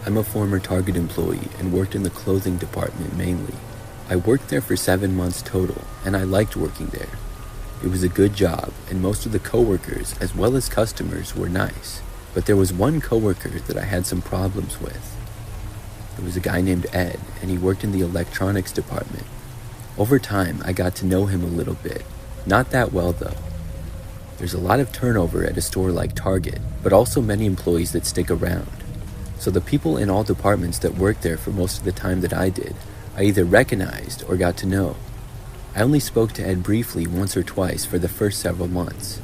I'm a former Target employee and worked in the clothing department mainly. I worked there for 7 months total, and I liked working there. It was a good job, and most of the coworkers, as well as customers, were nice. But there was one coworker that I had some problems with. It was a guy named Ed, and he worked in the electronics department. Over time, I got to know him a little bit. Not that well, though. There's a lot of turnover at a store like Target, but also many employees that stick around. So the people in all departments that worked there for most of the time that I did, I either recognized or got to know. I only spoke to Ed briefly once or twice for the first several months.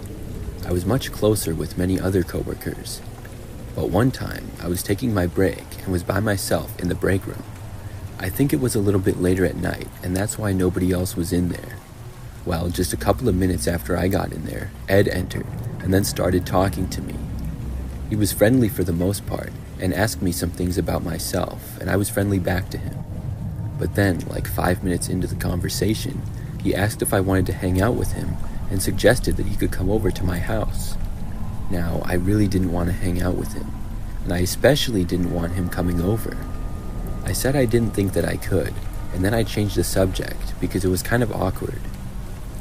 I was much closer with many other coworkers. But one time, I was taking my break and was by myself in the break room. I think it was a little bit later at night, and that's why nobody else was in there. Well, just a couple of minutes after I got in there, Ed entered and then started talking to me. He was friendly for the most part and asked me some things about myself, and I was friendly back to him. But then, like 5 minutes into the conversation, he asked if I wanted to hang out with him and suggested that he could come over to my house. Now, I really didn't want to hang out with him, and I especially didn't want him coming over. I said I didn't think that I could, and then I changed the subject because it was kind of awkward.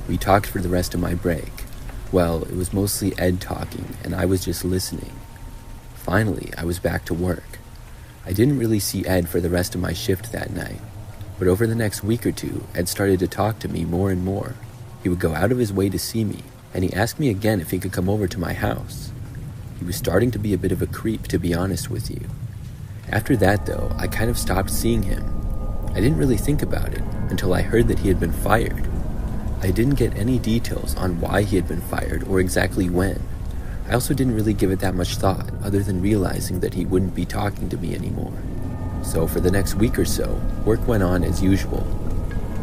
We talked for the rest of my break. Well, it was mostly Ed talking, and I was just listening. Finally, I was back to work. I didn't really see Ed for the rest of my shift that night, but over the next week or two, Ed started to talk to me more and more. He would go out of his way to see me, and he asked me again if he could come over to my house. He was starting to be a bit of a creep, to be honest with you. After that, though, I kind of stopped seeing him. I didn't really think about it until I heard that he had been fired. I didn't get any details on why he had been fired or exactly when. I also didn't really give it that much thought, other than realizing that he wouldn't be talking to me anymore. So for the next week or so, work went on as usual.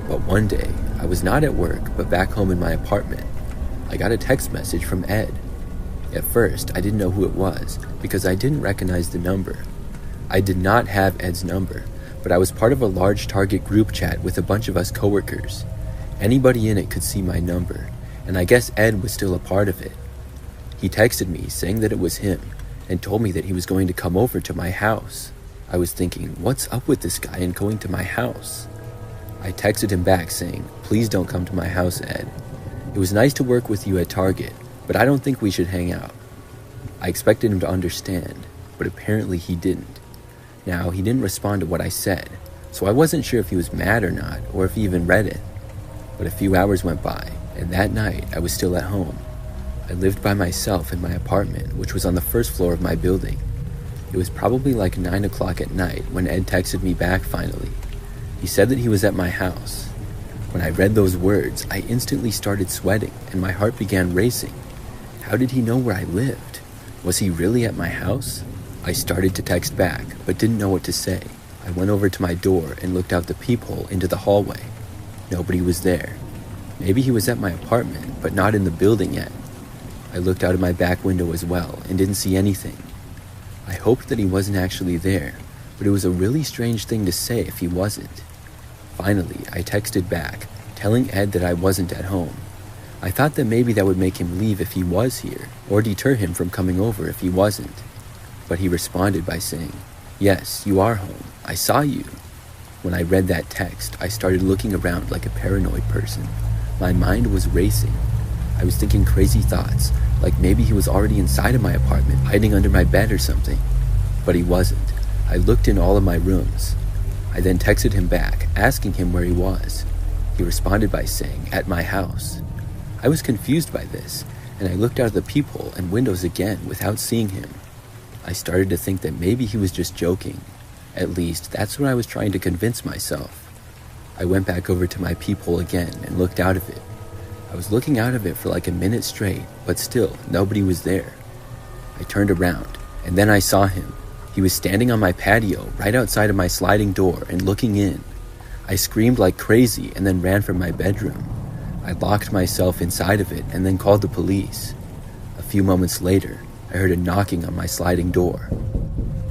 But one day, I was not at work, but back home in my apartment. I got a text message from Ed. At first, I didn't know who it was, because I didn't recognize the number. I did not have Ed's number, but I was part of a large Target group chat with a bunch of us coworkers. Anybody in it could see my number, and I guess Ed was still a part of it. He texted me saying that it was him, and told me that he was going to come over to my house. I was thinking, what's up with this guy and going to my house? I texted him back saying, please don't come to my house, Ed. It was nice to work with you at Target, but I don't think we should hang out. I expected him to understand, but apparently he didn't. Now, he didn't respond to what I said, so I wasn't sure if he was mad or not, or if he even read it. But a few hours went by, and that night I was still at home. I lived by myself in my apartment, which was on the first floor of my building. It was probably like 9 o'clock at night when Ed texted me back finally. He said that he was at my house. When I read those words, I instantly started sweating, and my heart began racing. How did he know where I lived? Was he really at my house? I started to text back, but didn't know what to say. I went over to my door and looked out the peephole into the hallway. Nobody was there. Maybe he was at my apartment, but not in the building yet. I looked out of my back window as well and didn't see anything. I hoped that he wasn't actually there, but it was a really strange thing to say if he wasn't. Finally, I texted back, telling Ed that I wasn't at home. I thought that maybe that would make him leave if he was here, or deter him from coming over if he wasn't. But he responded by saying, yes, you are home. I saw you. When I read that text, I started looking around like a paranoid person. My mind was racing. I was thinking crazy thoughts, like maybe he was already inside of my apartment, hiding under my bed or something. But he wasn't. I looked in all of my rooms. I then texted him back, asking him where he was. He responded by saying, at my house. I was confused by this, and I looked out of the peephole and windows again without seeing him. I started to think that maybe he was just joking. At least, that's what I was trying to convince myself. I went back over to my peephole again and looked out of it. I was looking out of it for like a minute straight, but still, nobody was there. I turned around, and then I saw him. He was standing on my patio, right outside of my sliding door, and looking in. I screamed like crazy and then ran from my bedroom. I locked myself inside of it and then called the police. A few moments later, I heard a knocking on my sliding door.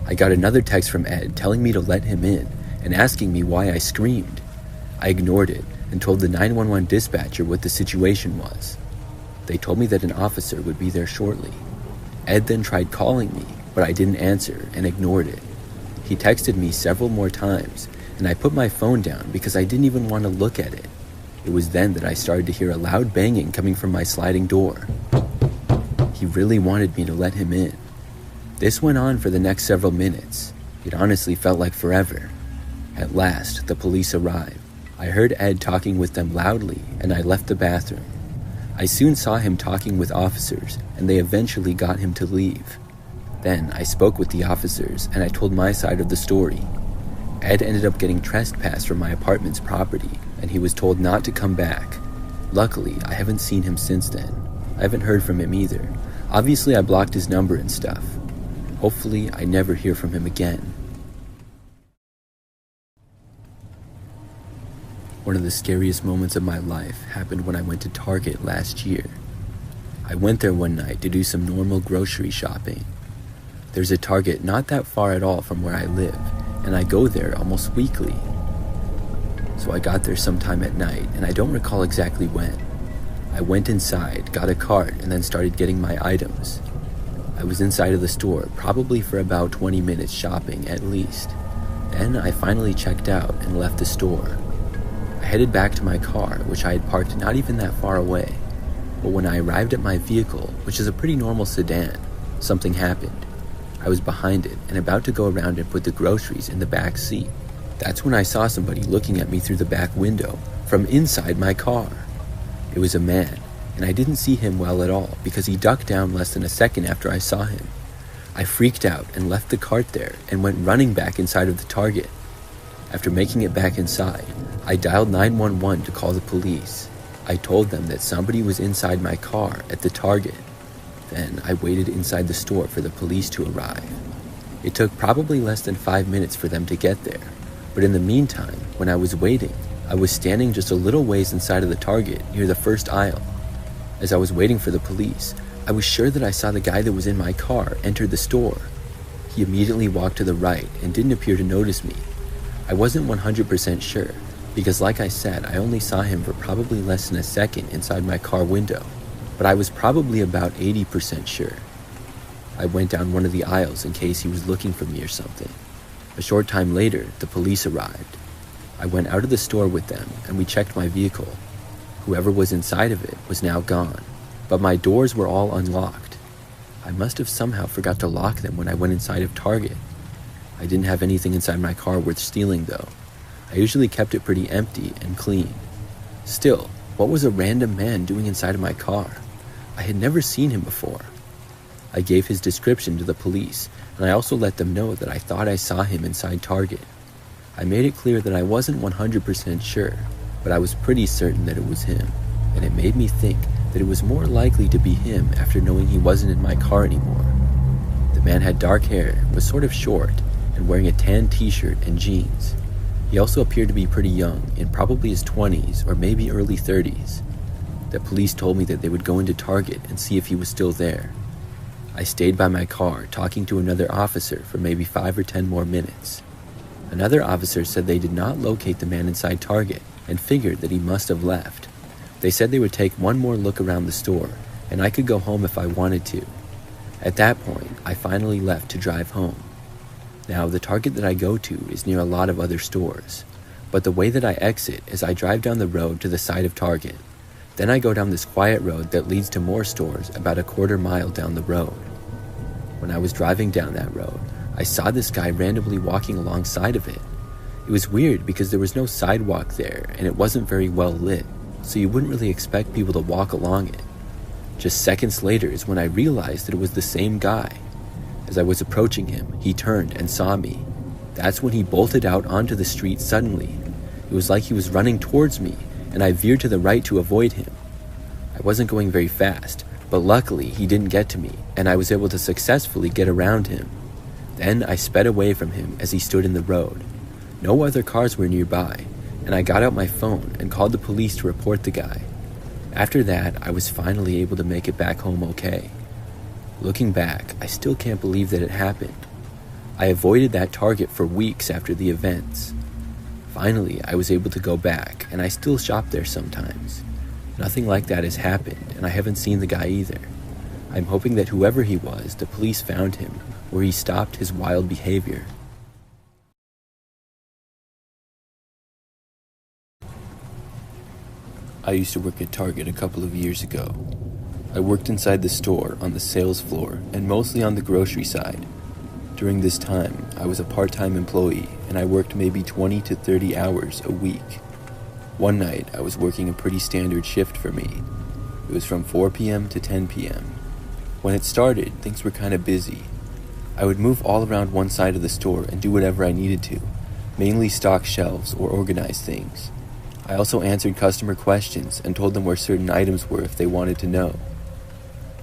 I got another text from Ed telling me to let him in and asking me why I screamed. I ignored it and told the 911 dispatcher what the situation was. They told me that an officer would be there shortly. Ed then tried calling me, but I didn't answer and ignored it. He He texted me several more times, and I put my phone down because I didn't even want to look at it. It was then that I started to hear a loud banging coming from my sliding door. He really wanted me to let him in. This went on for the next several minutes. It honestly felt like forever. At last, the police arrived. I heard Ed talking with them loudly, and I left the bathroom. I soon saw him talking with officers, and they eventually got him to leave. Then I spoke with the officers, and I told my side of the story. Ed ended up getting trespassed from my apartment's property, and he was told not to come back. Luckily, I haven't seen him since then. I haven't heard from him either. Obviously, I blocked his number and stuff. Hopefully, I never hear from him again. One of the scariest moments of my life happened when I went to Target last year. I went there one night to do some normal grocery shopping. There's a Target not that far at all from where I live, and I go there almost weekly. So I got there sometime at night, and I don't recall exactly when. I went inside, got a cart, and then started getting my items. I was inside of the store probably for about 20 minutes shopping at least. Then I finally checked out and left the store. I headed back to my car, which I had parked not even that far away. But when I arrived at my vehicle, which is a pretty normal sedan, something happened. I was behind it and about to go around and put the groceries in the back seat. That's when I saw somebody looking at me through the back window from inside my car. It was a man, and I didn't see him well at all because he ducked down less than a second after I saw him. I freaked out and left the cart there and went running back inside of the Target. After making it back inside, I dialed 911 to call the police. I told them that somebody was inside my car at the Target. Then I waited inside the store for the police to arrive. It took probably less than 5 minutes for them to get there, but in the meantime, when I was waiting, I was standing just a little ways inside of the Target near the first aisle. As I was waiting for the police, I was sure that I saw the guy that was in my car enter the store. He immediately walked to the right and didn't appear to notice me. I wasn't 100% sure, because like I said, I only saw him for probably less than a second inside my car window, but I was probably about 80% sure. I went down one of the aisles in case he was looking for me or something. A short time later, the police arrived. I went out of the store with them, and we checked my vehicle. Whoever was inside of it was now gone, but my doors were all unlocked. I must have somehow forgot to lock them when I went inside of Target. I didn't have anything inside my car worth stealing though. I usually kept it pretty empty and clean. Still, what was a random man doing inside of my car? I had never seen him before. I gave his description to the police, and I also let them know that I thought I saw him inside Target. I made it clear that I wasn't 100% sure, but I was pretty certain that it was him, and it made me think that it was more likely to be him after knowing he wasn't in my car anymore. The man had dark hair, was sort of short, and wearing a tan t-shirt and jeans. He also appeared to be pretty young, in probably his 20s or maybe early 30s. The police told me that they would go into Target and see if he was still there. I stayed by my car talking to another officer for maybe 5 or 10 more minutes. Another officer said they did not locate the man inside Target and figured that he must have left. They said they would take one more look around the store, and I could go home if I wanted to. At that point, I finally left to drive home. Now, the Target that I go to is near a lot of other stores, but the way that I exit is I drive down the road to the side of Target. Then I go down this quiet road that leads to more stores about a quarter mile down the road. When I was driving down that road, I saw this guy randomly walking alongside of it. It was weird because there was no sidewalk there and it wasn't very well lit, so you wouldn't really expect people to walk along it. Just seconds later is when I realized that it was the same guy. As I was approaching him, he turned and saw me. That's when he bolted out onto the street suddenly. It was like he was running towards me, and I veered to the right to avoid him. I wasn't going very fast, but luckily he didn't get to me, and I was able to successfully get around him. Then I sped away from him as he stood in the road. No other cars were nearby, and I got out my phone and called the police to report the guy. After that, I was finally able to make it back home okay. Looking back, I still can't believe that it happened. I avoided that Target for weeks after the events. Finally, I was able to go back, and I still shop there sometimes. Nothing like that has happened, and I haven't seen the guy either. I'm hoping that whoever he was, the police found him, or he stopped his wild behavior. I used to work at Target a couple of years ago. I worked inside the store on the sales floor and mostly on the grocery side. During this time, I was a part-time employee and I worked maybe 20 to 30 hours a week. One night, I was working a pretty standard shift for me. It was from 4 p.m. to 10 p.m. When it started, things were kind of busy. I would move all around one side of the store and do whatever I needed to, mainly stock shelves or organize things. I also answered customer questions and told them where certain items were if they wanted to know.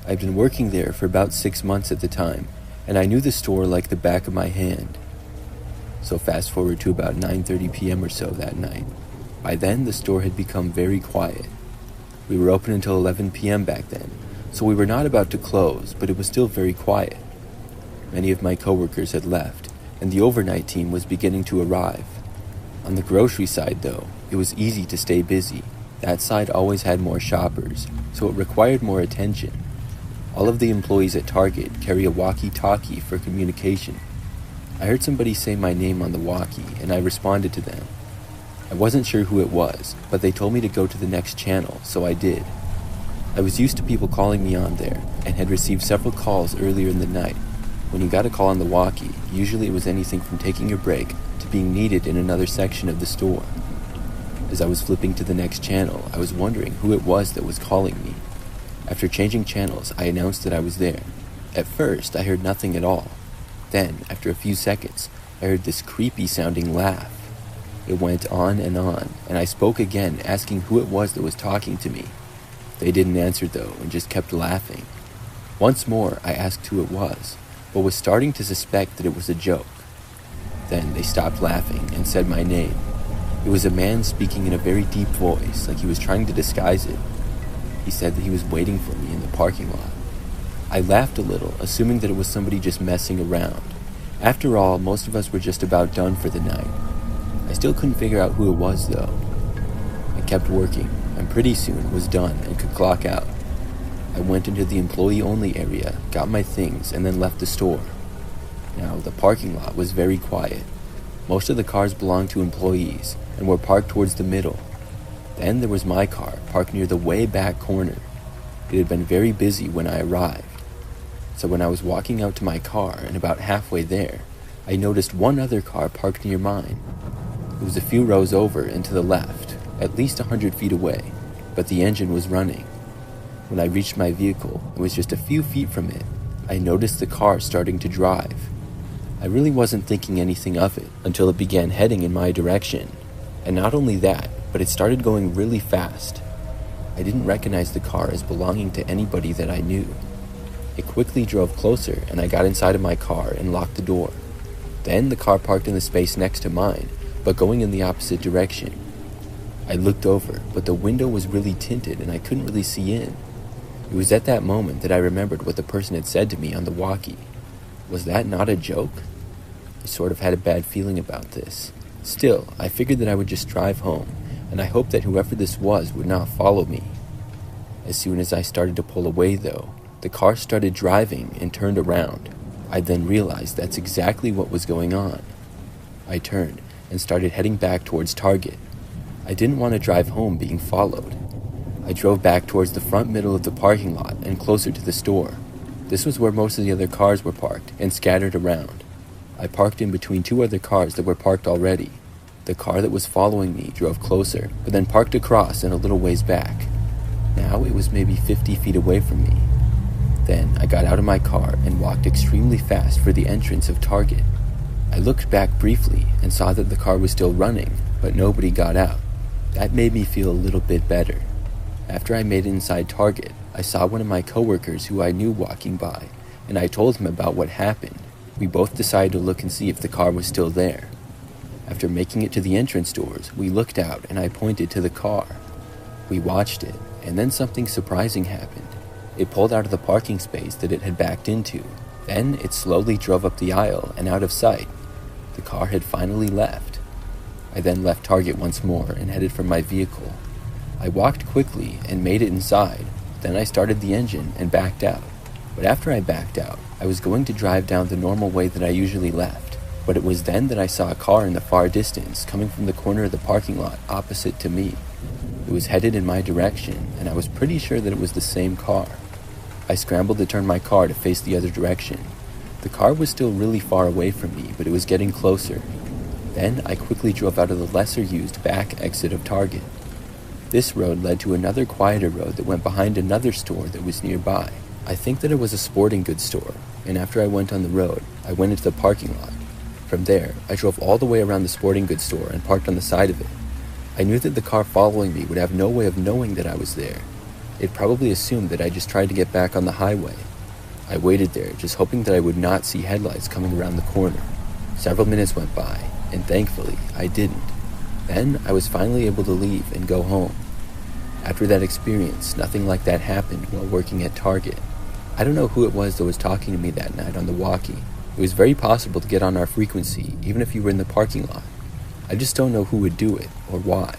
I'd been working there for about 6 months at the time, and I knew the store like the back of my hand. So fast forward to about 9:30 p.m. or so that night. By then, the store had become very quiet. We were open until 11 p.m. back then, so we were not about to close, but it was still very quiet. Many of my coworkers had left, and the overnight team was beginning to arrive. On the grocery side, though, it was easy to stay busy. That side always had more shoppers, so it required more attention. All of the employees at Target carry a walkie-talkie for communication. I heard somebody say my name on the walkie, and I responded to them. I wasn't sure who it was, but they told me to go to the next channel, so I did. I was used to people calling me on there, and had received several calls earlier in the night. When you got a call on the walkie, usually it was anything from taking your break to being needed in another section of the store. As I was flipping to the next channel, I was wondering who it was that was calling me. After changing channels, I announced that I was there. At first, I heard nothing at all. Then, after a few seconds, I heard this creepy-sounding laugh. It went on, and I spoke again, asking who it was that was talking to me. They didn't answer, though, and just kept laughing. Once more, I asked who it was, but was starting to suspect that it was a joke. Then they stopped laughing and said my name. It was a man speaking in a very deep voice, like he was trying to disguise it. He said that he was waiting for me in the parking lot. I laughed a little, assuming that it was somebody just messing around. After all, most of us were just about done for the night. I still couldn't figure out who it was, though. I kept working, and pretty soon was done and could clock out. I went into the employee-only area, got my things, and then left the store. Now, the parking lot was very quiet. Most of the cars belonged to employees and were parked towards the middle. Then there was my car, parked near the way back corner. It had been very busy when I arrived. So when I was walking out to my car and about halfway there, I noticed one other car parked near mine. It was a few rows over and to the left, at least 100 feet away, but the engine was running. When I reached my vehicle, it was just a few feet from it. I noticed the car starting to drive. I really wasn't thinking anything of it until it began heading in my direction. And not only that, but it started going really fast. I didn't recognize the car as belonging to anybody that I knew. It quickly drove closer, and I got inside of my car and locked the door. Then the car parked in the space next to mine, but going in the opposite direction. I looked over, but the window was really tinted and I couldn't really see in. It was at that moment that I remembered what the person had said to me on the walkie. Was that not a joke? I sort of had a bad feeling about this. Still, I figured that I would just drive home, and I hoped that whoever this was would not follow me. As soon as I started to pull away, though, the car started driving and turned around. I then realized that's exactly what was going on. I turned and started heading back towards Target. I didn't want to drive home being followed. I drove back towards the front middle of the parking lot and closer to the store. This was where most of the other cars were parked and scattered around. I parked in between two other cars that were parked already. The car that was following me drove closer, but then parked across and a little ways back. Now it was maybe 50 feet away from me. Then I got out of my car and walked extremely fast for the entrance of Target. I looked back briefly and saw that the car was still running, but nobody got out. That made me feel a little bit better. After I made it inside Target, I saw one of my coworkers who I knew walking by, and I told him about what happened. We both decided to look and see if the car was still there. After making it to the entrance doors, we looked out and I pointed to the car. We watched it, and then something surprising happened. It pulled out of the parking space that it had backed into. Then it slowly drove up the aisle and out of sight. The car had finally left. I then left Target once more and headed for my vehicle. I walked quickly and made it inside. Then I started the engine and backed out. But after I backed out, I was going to drive down the normal way that I usually left. But it was then that I saw a car in the far distance coming from the corner of the parking lot opposite to me. It It was headed in my direction, and I was pretty sure that it was the same car. I scrambled to turn my car to face the other direction. The car was still really far away from me, but it was getting closer. Then I quickly drove out of the lesser-used back exit of Target. This road led to another quieter road that went behind another store that was nearby. I think that it was a sporting goods store, and after I went on the road, I went into the parking lot. From there, I drove all the way around the sporting goods store and parked on the side of it. I knew that the car following me would have no way of knowing that I was there. It probably assumed that I just tried to get back on the highway. I waited there, just hoping that I would not see headlights coming around the corner. Several minutes went by, and thankfully, I didn't. Then, I was finally able to leave and go home. After that experience, nothing like that happened while working at Target. I don't know who it was that was talking to me that night on the walkie. It was very possible to get on our frequency, even if you were in the parking lot. I just don't know who would do it, or why.